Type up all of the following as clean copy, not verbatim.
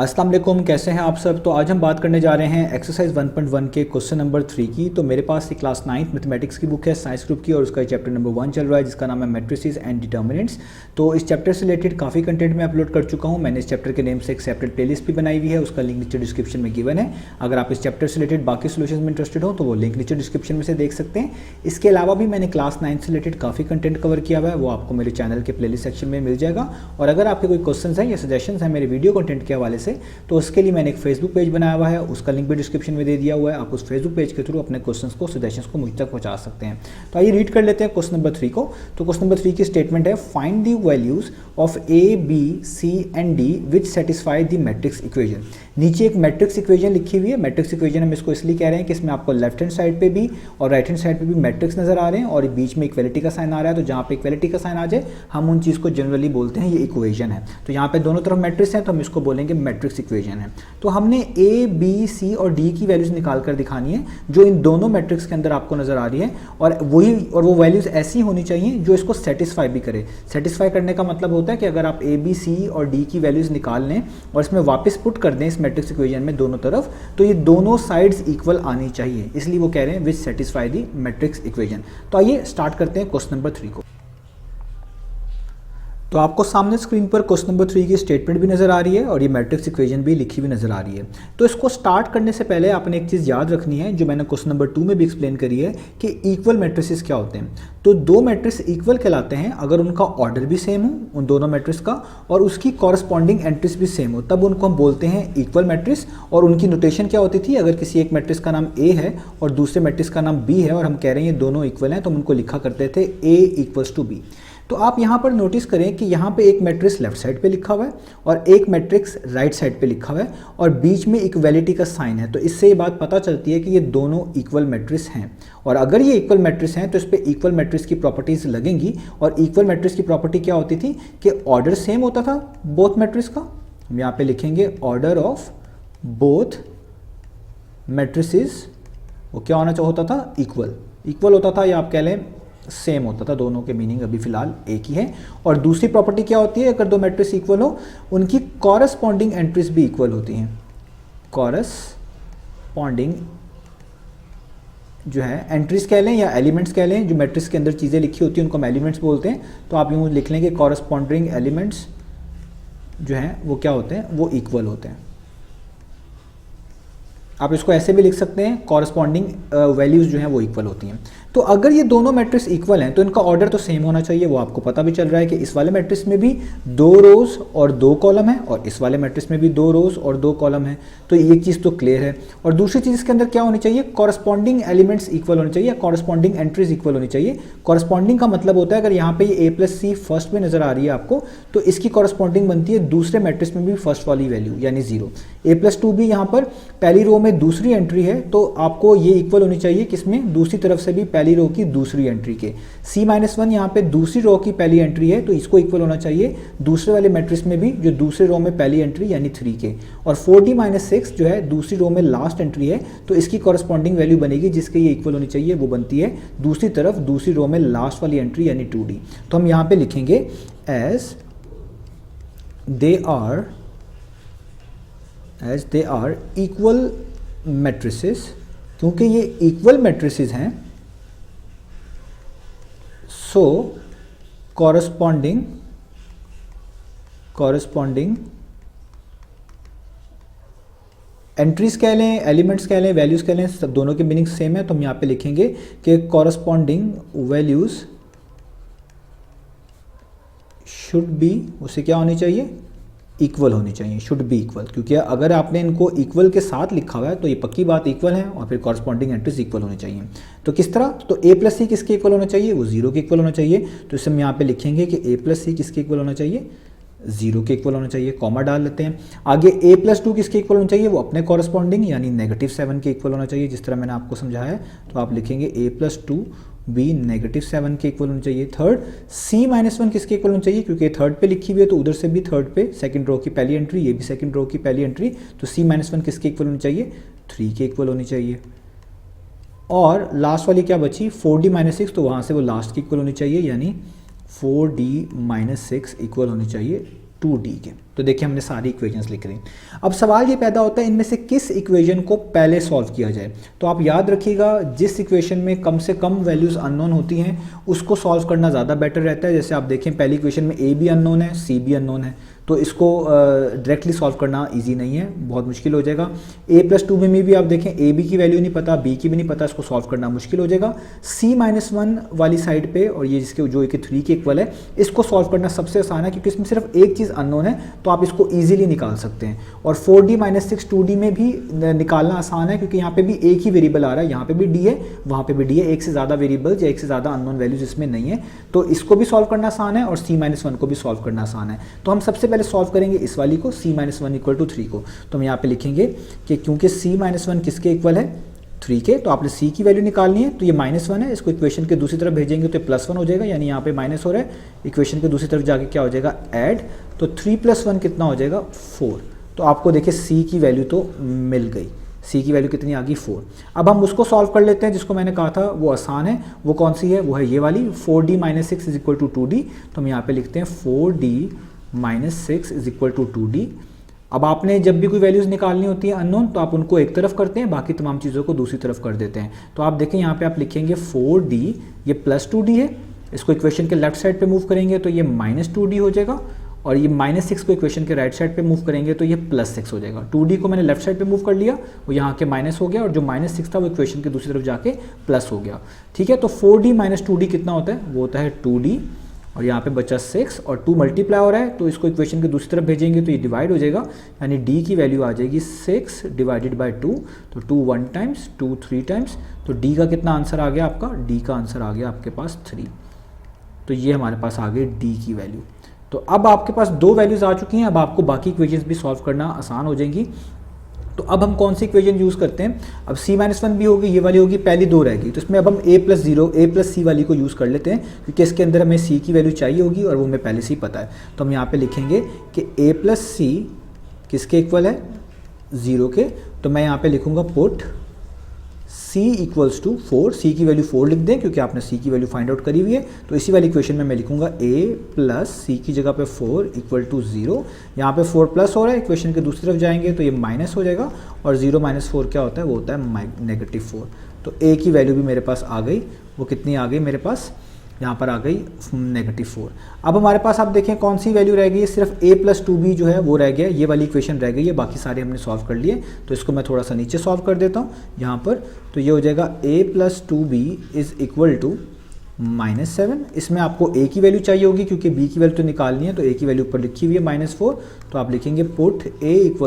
अस्सलाम वालेकुम, कैसे हैं आप सब। तो आज हम बात करने जा रहे हैं एक्सरसाइज 1.1 के क्वेश्चन नंबर 3 की। तो मेरे पास ये क्लास 9th मैथमेटिक्स की बुक है साइंस ग्रुप की और उसका चैप्टर नंबर 1 चल रहा है जिसका नाम है मैट्रिसेस एंड डिटर्मिनेंट्स। तो इस चैप्टर से रिलेटेड काफ़ी कंटेंट मैं अपलोड कर चुका हूँ। मैंने इस चैप्टर के नेम से एक सेपरेट प्लेलिस्ट भी बनाई हुई है, उसका लिंक नीचे डिस्क्रिप्शन में गिवन है। अगर आप इस चैप्टर से रिलेटेड बाकी सोल्यूशन में इंटरेस्टेड हो तो वो लिंक नीचे डिस्क्रिप्शन में से देख सकते हैं। इसके अलावा भी मैंने क्लास 9 से रिलेटेड काफ़ी कंटेंट कवर किया हुआ है, वो आपको मेरे चैनल के प्लेलिस्ट सेक्शन में मिल जाएगा। और अगर आपके कोई क्वेश्चन हैं या सजेशन हैं मेरे वीडियो कंटेंट के हवाले से तो उसके लिए मैंने एक फेसबुक पेज बनाया हुआ है, उसका लिंक भी डिस्क्रिप्शन में दे दिया हुआ है। आप उस फेसबुक पेज के थ्रू अपने क्वेश्चंस को, सजेशंस को मुझ तक पहुंचा सकते हैं। तो आइए रीड कर लेते हैं क्वेश्चन नंबर 3 को। तो क्वेश्चन नंबर 3 की स्टेटमेंट है, find the values of A, B, C and D which satisfy the matrix equation. नीचे एक मैट्रिक्स इक्वेशन लिखी हुई है। मैट्रिक्स इक्वेशन हम इसको इसलिए कह रहे हैं कि इसमें आपको लेफ्ट हैंड साइड पे भी और राइट हैंड साइड पे भी मैट्रिक्स नजर आ रहे हैं और बीच में इक्वलिटी का साइन आ रहा है। तो जहाँ पे इक्वलिटी का साइन आ जाए हम उन चीज़ को जनरली बोलते हैं ये इक्वेशन है। तो यहाँ पे दोनों तरफ मैट्रिक्स है तो हम इसको बोलेंगे मैट्रिक्स इक्वेशन है। तो हमने ए, बी, सी और डी की वैल्यूज निकाल कर दिखानी है जो इन दोनों मैट्रिक्स के अंदर आपको नजर आ रही है और वो वैल्यूज ऐसी होनी चाहिए जो इसको सेटिस्फाई भी करे। सेटिस्फाई करने का मतलब होता है कि अगर आप ए, बी, सी और डी की वैल्यूज निकाल लें और इसमें वापस पुट कर दें इस मैट्रिक्स इक्वेशन में दोनों तरफ, तो ये दोनों साइड्स इक्वल आनी चाहिए, इसलिए वो कह रहे हैं विच सेटिस्फाई द मैट्रिक्स इक्वेशन। तो आइए स्टार्ट करते हैं क्वेश्चन नंबर 3 को। तो आपको सामने स्क्रीन पर क्वेश्चन नंबर 3 की स्टेटमेंट भी नजर आ रही है और ये मैट्रिक्स इक्वेशन भी लिखी हुई नजर आ रही है। तो इसको स्टार्ट करने से पहले आपने एक चीज़ याद रखनी है जो मैंने क्वेश्चन नंबर 2 में भी एक्सप्लेन करी है कि इक्वल मैट्रिसेस क्या होते हैं। तो दो मैट्रिक्स इक्वल कहलाते हैं अगर उनका ऑर्डर भी सेम हो उन दोनों मैट्रिक्स का और उसकी कॉरस्पॉन्डिंग एंट्रीज भी सेम हो, तब उनको हम बोलते हैं इक्वल मैट्रिक्स। और उनकी नोटेशन क्या होती थी, अगर किसी एक मैट्रिक्स का नाम ए है और दूसरे मैट्रिक्स का नाम बी है और हम कह रहे हैं ये दोनों इक्वल हैं तो हम उनको लिखा करते थे ए इक्वल्स टू बी। तो आप यहाँ पर नोटिस करें कि यहाँ पे एक मैट्रिक्स लेफ्ट साइड पे लिखा हुआ है और एक मैट्रिक्स राइट साइड पे लिखा हुआ है और बीच में इक्वलिटी का साइन है। तो इससे ये बात पता चलती है कि ये दोनों इक्वल मैट्रिक्स हैं और अगर ये इक्वल मैट्रिक्स हैं तो इस पर इक्वल मैट्रिक्स की प्रॉपर्टीज लगेंगी। और इक्वल मैट्रिक्स की प्रॉपर्टी क्या होती थी कि ऑर्डर सेम होता था बोथ मैट्रिक्स का। हम यहाँ पे लिखेंगे ऑर्डर ऑफ बोथ मैट्रिसेस वो क्या होता था, इक्वल होता था या आप कह लें सेम होता था। दोनों के मीनिंग अभी फिलहाल एक ही है। और दूसरी प्रॉपर्टी क्या होती है, अगर दो मैट्रिक्स इक्वल हो उनकी कॉरस्पॉन्डिंग एंट्रीज भी इक्वल होती हैं। कॉरस्पॉन्डिंग जो है एंट्रीज कह लें या एलिमेंट्स कह लें, जो मैट्रिक्स के अंदर चीज़ें लिखी होती हैं उनको हम एलिमेंट्स बोलते हैं। तो आप यूँ लिख लेंगे कॉरस्पॉन्डिंग एलिमेंट्स जो हैं वो क्या होते हैं, वो इक्वल होते हैं। आप इसको ऐसे भी लिख सकते हैं कॉरस्पॉन्डिंग वैल्यूज जो हैं वो इक्वल होती हैं। तो अगर ये दोनों मैट्रिक्स इक्वल हैं तो इनका ऑर्डर तो सेम होना चाहिए। वो आपको पता भी चल रहा है कि इस वाले मैट्रिक्स में भी 2 रोज और 2 कॉलम है और इस वाले मैट्रिक्स में भी 2 रोज और 2 कॉलम है। तो ये चीज़ तो क्लियर है। और दूसरी चीज़ इसके अंदर क्या होनी चाहिए, कॉरस्पॉन्डिंग एलिमेंट्स इक्वल होने चाहिए, कॉरस्पॉन्डिंग एंट्रीज इक्वल होनी चाहिए। कॉरस्पॉन्डिंग का मतलब होता है अगर यहाँ पे ये ए प्लस सी फर्स्ट में नजर आ रही है आपको तो इसकी कॉरस्पॉन्डिंग बनती है दूसरे मैट्रिक्स में भी फर्स्ट वाली वैल्यू यानी 0। ए प्लस 2 भी यहाँ पर पहली रो में दूसरी एंट्री है तो आपको ये इक्वल होनी चाहिए किसमें, दूसरी तरफ से भी पहली रो की दूसरी एंट्री के। C-1 यहाँ पे दूसरी रो की पहली एंट्री है तो इसको इक्वल होना चाहिए दूसरे वाले मैट्रिक्स में भी जो दूसरे रो में पहली एंट्री यानी 3 के। और 4D-6 जो है दूसरी रो में लास्ट एंट्री है तो इसकी कॉरस्पॉन्डिंग वैल्यू बनेगी जिसके ये इक्वल होनी चाहिए, वो बनती है दूसरी तरफ दूसरी रो में लास्ट वाली एंट्री यानी 2D। तो हम यहाँ पे लिखेंगे as they are equal matrices. क्योंकि ये इक्वल मैट्रिसेस हैं सो कॉरस्पॉन्डिंग एंट्रीज कह लें, एलिमेंट्स कह लें, वैल्यूज कह लें, सब दोनों के मीनिंग सेम है। तो हम यहाँ पे लिखेंगे कि कॉरस्पॉन्डिंग वैल्यूज शुड बी, उसे क्या होनी चाहिए, इक्वल होनी चाहिए, शुड बी इक्वल। क्योंकि अगर आपने इनको इक्वल के साथ लिखा हुआ है तो ये पक्की बात इक्वल है और फिर कॉरस्पॉन्डिंग एंट्रीज इक्वल होनी चाहिए। तो किस तरह, तो ए प्लस सी किसके इक्वल होना चाहिए, वो 0 के इक्वल होना चाहिए। तो इसे हम यहाँ पे लिखेंगे कि ए प्लस सी किसके इक्वल होना चाहिए, 0 के इक्वल होना चाहिए। कॉमा डाल लेते हैं। आगे ए प्लस 2 किसके इक्वल होना चाहिए, वो अपने कॉरस्पॉन्डिंग यानी -7 के इक्वल होना चाहिए जिस तरह मैंने आपको समझाया है। तो आप लिखेंगे ए प्लस 2 बी -7 के इक्वल होना चाहिए। थर्ड C-1 किसके इक्वल होना चाहिए, क्योंकि थर्ड पे लिखी हुई है तो उधर से भी थर्ड पे सेकंड रो की पहली एंट्री, ये भी सेकंड रो की पहली एंट्री। तो C-1 किसके इक्वल होनी चाहिए, 3 के इक्वल होनी चाहिए। और लास्ट वाली क्या बची 4D-6, तो वहाँ से वो लास्ट की इक्वल होनी चाहिए यानी 4D-6 इक्वल होनी चाहिए 2d के। तो देखिए हमने सारी इक्वेशंस लिख रही। अब सवाल ये पैदा होता है इनमें से किस इक्वेशन को पहले सॉल्व किया जाए। तो आप याद रखिएगा जिस इक्वेशन में कम से कम वैल्यूज़ अननोन होती हैं उसको सॉल्व करना ज़्यादा बेटर रहता है। जैसे आप देखें पहली इक्वेशन में a भी अननोन है, c भी अननोन है, तो इसको डायरेक्टली सॉल्व करना इजी नहीं है, बहुत मुश्किल हो जाएगा। a+2 में भी आप देखें a b की वैल्यू नहीं पता, b की भी नहीं पता, इसको सॉल्व करना मुश्किल हो जाएगा। c-1 वाली साइड पे और ये जिसके जो कि 3 के इक्वल है, इसको सॉल्व करना सबसे आसान है क्योंकि इसमें सिर्फ एक चीज़ अननोन है, तो आप इसको ईजिली निकाल सकते हैं। और 4d-6 2d में भी निकालना आसान है क्योंकि यहाँ पे भी एक ही वेरिएबल आ रहा है, यहाँ पे भी d है, वहाँ पे भी d है, एक से ज़्यादा वेरिएबल्स या एक से ज़्यादा अननोन वैल्यूज इसमें नहीं है, तो इसको भी सॉल्व करना आसान है और c-1 को भी सॉल्व करना आसान है। तो हम सबसे पहले सॉल्व करेंगे इस वाली को c-1 = 3 को। तो हम यहाँ पे लिखेंगे कि क्योंकि c-1 किसके इक्वल है, 3 के, तो आपने c की वैल्यू निकालनी है, तो ये -1 है, इसको इक्वेशन के दूसरी तरफ भेजेंगे तो +1 हो जाएगा, यानी यहाँ पे माइनस हो रहा है, इक्वेशन के दूसरी तरफ जाके क्या हो जाएगा ऐड, तो 3 + 1 कितना हो जाएगा 4। तो आपको देखिए c की वैल्यू तो मिल गई, c की वैल्यू कितनी आ गई 4। अब हम उसको सॉल्व कर लेते हैं जिसको मैंने कहा था वो आसान है, वो कौन सी है, वो है ये वाली 4d-6 = 2d। तो हम यहाँ पे लिखते हैं 4d-6 = 2d। अब आपने जब भी कोई वैल्यूज़ निकालनी होती है अननोन तो आप उनको एक तरफ करते हैं, बाकी तमाम चीज़ों को दूसरी तरफ कर देते हैं। तो आप देखें यहाँ पे आप लिखेंगे 4d, ये +2d है, इसको इक्वेशन के लेफ्ट साइड पे मूव करेंगे तो ये -2d हो जाएगा, और ये -6 को इक्वेशन के राइट साइड पे मूव करेंगे तो ये +6 हो जाएगा। 2d को मैंने लेफ्ट साइड पे मूव कर लिया, वो यहाँ के माइनस हो गया, और जो -6 था वो इक्वेशन के दूसरी तरफ जाके प्लस हो गया। ठीक है, तो 4d-2d कितना होता है, वो होता है 2d, और यहाँ पे बचा 6 और 2 मल्टीप्लाई हो रहा है तो इसको इक्वेशन के दूसरी तरफ भेजेंगे तो ये डिवाइड हो जाएगा, यानी d की वैल्यू आ जाएगी 6 / 2, तो 2 1 टाइम्स, 2 3 टाइम्स, तो d का कितना आंसर आ गया आपका, d का आंसर आ गया आपके पास 3। तो ये हमारे पास आ गई d की वैल्यू। तो अब आपके पास 2 वैल्यूज़ आ चुकी हैं, अब आपको बाकी इक्वेशंस भी सॉल्व करना आसान हो जाएंगी। तो अब हम कौन सी इक्वेशन यूज़ करते हैं, अब c-1 भी होगी, ये वाली होगी, पहली 2 रहेगी, तो इसमें अब हम a+c वाली को यूज़ कर लेते हैं क्योंकि इसके अंदर हमें c की वैल्यू चाहिए होगी और वो हमें पहले से ही पता है। तो हम यहाँ पे लिखेंगे कि a+c किसके इक्वल है, 0 के। तो मैं यहाँ पे लिखूँगा पुट c = 4, c की वैल्यू 4 लिख दें क्योंकि आपने c की वैल्यू फाइंड आउट करी हुई है। तो इसी वाली इक्वेशन में मैं लिखूंगा a+c की जगह पे 4 = 0। यहाँ पे 4 प्लस हो रहा है, इक्वेशन के दूसरी तरफ जाएंगे तो ये माइनस हो जाएगा, और 0 - 4 क्या होता है, वो होता है -4। तो a की वैल्यू भी मेरे पास आ गई, वो कितनी आ गई मेरे पास, यहाँ पर आ गई -4। अब हमारे पास आप देखें कौन सी वैल्यू रह गई है, सिर्फ a+2b जो है वो रह गया, ये वाली इक्वेशन रह गई है, बाकी सारे हमने सॉल्व कर लिए। तो इसको मैं थोड़ा सा नीचे सॉल्व कर देता हूँ यहाँ पर, तो ये हो जाएगा a+2b = -7। इसमें आपको a की वैल्यू चाहिए होगी क्योंकि b की वैल्यू तो निकालनी है, तो a की वैल्यू ऊपर लिखी हुई है -4, तो आप लिखेंगे पुट a =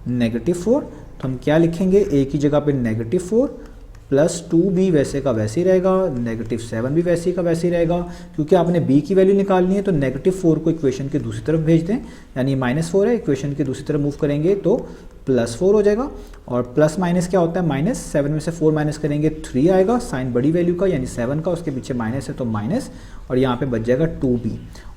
-4। तो हम क्या लिखेंगे, a की जगह पे -4 +2b वैसे का वैसे ही रहेगा, -7 भी वैसे का वैसे ही रहेगा, क्योंकि आपने b की वैल्यू निकालनी है तो -4 को इक्वेशन के दूसरी तरफ भेज दें, यानी -4 है, इक्वेशन के दूसरी तरफ मूव करेंगे तो +4 हो जाएगा, और प्लस माइनस क्या होता है माइनस, 7 में से 4 माइनस करेंगे 3 आएगा, साइन बड़ी वैल्यू का यानी 7 का, उसके पीछे माइनस है तो माइनस, और यहाँ पे बच जाएगा 2b।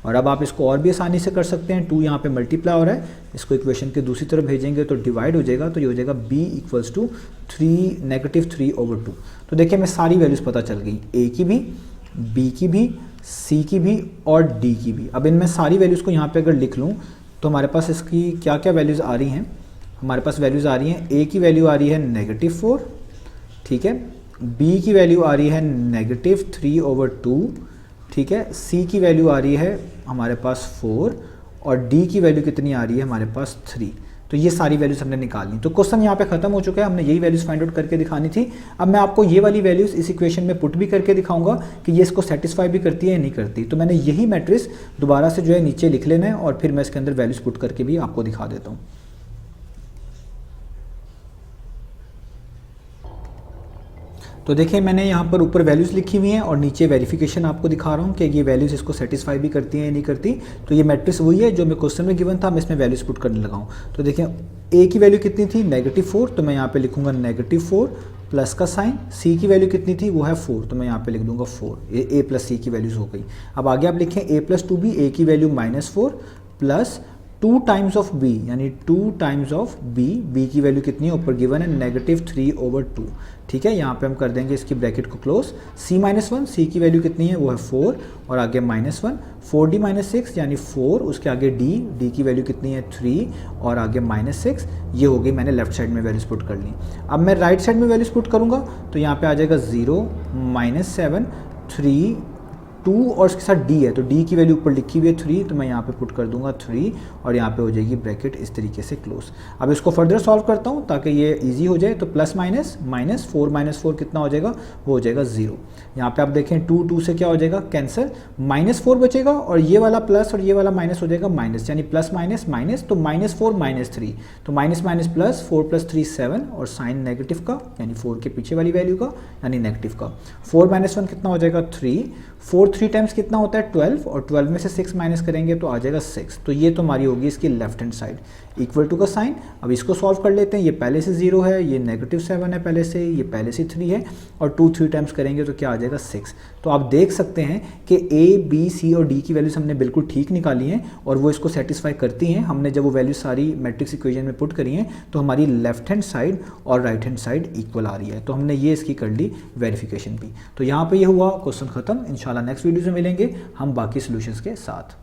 और अब आप इसको और भी आसानी से कर सकते हैं, 2 यहाँ पे मल्टीप्लाई हो रहा है, इसको इक्वेशन के दूसरी तरफ भेजेंगे तो डिवाइड हो जाएगा, तो ये हो जाएगा b = 3-3/2। तो देखिए हमें सारी वैल्यूज़ पता चल गई, a की भी, b की भी, c की भी और d की भी। अब इनमें सारी वैल्यूज़ को यहाँ पे अगर लिख लूँ तो हमारे पास इसकी क्या क्या वैल्यूज़ आ रही हैं, हमारे पास वैल्यूज़ आ रही हैं, a की वैल्यू आ रही है -4, ठीक है, b की वैल्यू आ रही है -3/2, ठीक है, c की वैल्यू आ रही है हमारे पास 4, और d की वैल्यू कितनी आ रही है हमारे पास 3। तो ये सारी वैल्यूज़ हमने निकालनी। तो क्वेश्चन यहाँ पे खत्म हो चुका है, हमने यही वैल्यूज़ फाइंड आउट करके दिखानी थी। अब मैं आपको ये वाली वैल्यूज़ इस इक्वेशन में पुट भी करके दिखाऊंगा कि ये इसको सेटिस्फाई भी करती है या नहीं करती। तो मैंने यही मैट्रिक्स दोबारा से जो है नीचे लिख लेना है, और फिर मैं इसके अंदर वैल्यूज़ पुट करके भी आपको दिखा देता हूँ। तो देखिए मैंने यहाँ पर ऊपर वैल्यूज़ लिखी हुई हैं और नीचे वेरिफिकेशन आपको दिखा रहा हूँ कि ये वैल्यूज़ इसको सेटिस्फाई भी करती हैं या नहीं करती। तो ये मैट्रिक्स वही है जो मैं क्वेश्चन में गिवन था, मैं इसमें वैल्यूज़ पुट करने लगा हूँ। तो देखिए a की वैल्यू कितनी थी -4, तो मैं यहाँ पे लिखूँगा -4 प्लस का साइन, c की वैल्यू कितनी थी वो है 4, तो मैं यहाँ पे लिख दूँगा 4, a+c की वैल्यूज़ हो गई। अब आगे आप लिखें a+2b, a की value -4 plus 2 times of B, यानी 2 टाइम्स ऑफ बी, बी की वैल्यू कितनी है ऊपर गिवन है -3/2, ठीक है। यहाँ पे हम कर देंगे इसकी ब्रैकेट को क्लोज, c-1, सी की वैल्यू कितनी है वो है 4 और आगे -1, 4d-6 यानी 4, उसके आगे d, d की वैल्यू कितनी है 3 और आगे -6, ये हो गई, मैंने लेफ्ट साइड में वैल्यूज पुट कर ली। अब मैं राइट साइड में वैल्यूज पुट करूँगा तो यहाँ पे आ जाएगा 0, -7, 3, 2 और इसके साथ d है तो d की वैल्यू ऊपर लिखी हुई है 3, तो मैं यहाँ पे पुट कर दूंगा 3 और यहाँ पे हो जाएगी ब्रैकेट इस तरीके से क्लोज। अब इसको फर्दर सॉल्व करता हूँ ताकि ये इजी हो जाए, तो प्लस माइनस -4 कितना हो जाएगा, वो हो जाएगा 0। यहाँ पे आप देखें 2 से क्या हो जाएगा कैंसिल, -4 बचेगा और ये वाला प्लस और ये वाला माइनस हो जाएगा माइनस, यानी प्लस माइनस माइनस, तो -4 -3, तो माइनस माइनस प्लस, 4 + 3 7 और साइन नेगेटिव का, यानी 4 के पीछे वाली वैल्यू का, यानी नेगेटिव का। 4 - 1 कितना हो जाएगा 3, 4 3 टाइम्स कितना होता है 12 और 12 में से 6 माइनस करेंगे तो आ जाएगा 6, तो ये तो हमारी होगी इसकी left hand side equal to का साइन। अब इसको सॉल्व कर लेते हैं, ये पहले से 0 है, ये -7 है पहले से, ये पहले से 3 है और 2 3 टाइम्स करेंगे तो क्या आ जाएगा 6। तो आप देख सकते हैं कि A, B, C और D की वैल्यूज हमने बिल्कुल ठीक निकाली हैं और वो इसको सेटिस्फाई करती हैं। हमने जब वो वैल्यू सारी मैट्रिक्स इक्वेशन में पुट करी हैं तो हमारी लेफ्ट हैंड साइड और राइट हैंड साइड इक्वल आ रही है, तो हमने ये इसकी कर ली वेरिफिकेशन भी। तो यहाँ पे ये हुआ क्वेश्चन खत्म। इंशाल्लाह नेक्स्ट वीडियो में मिलेंगे हम बाकी सॉल्यूशंस के साथ।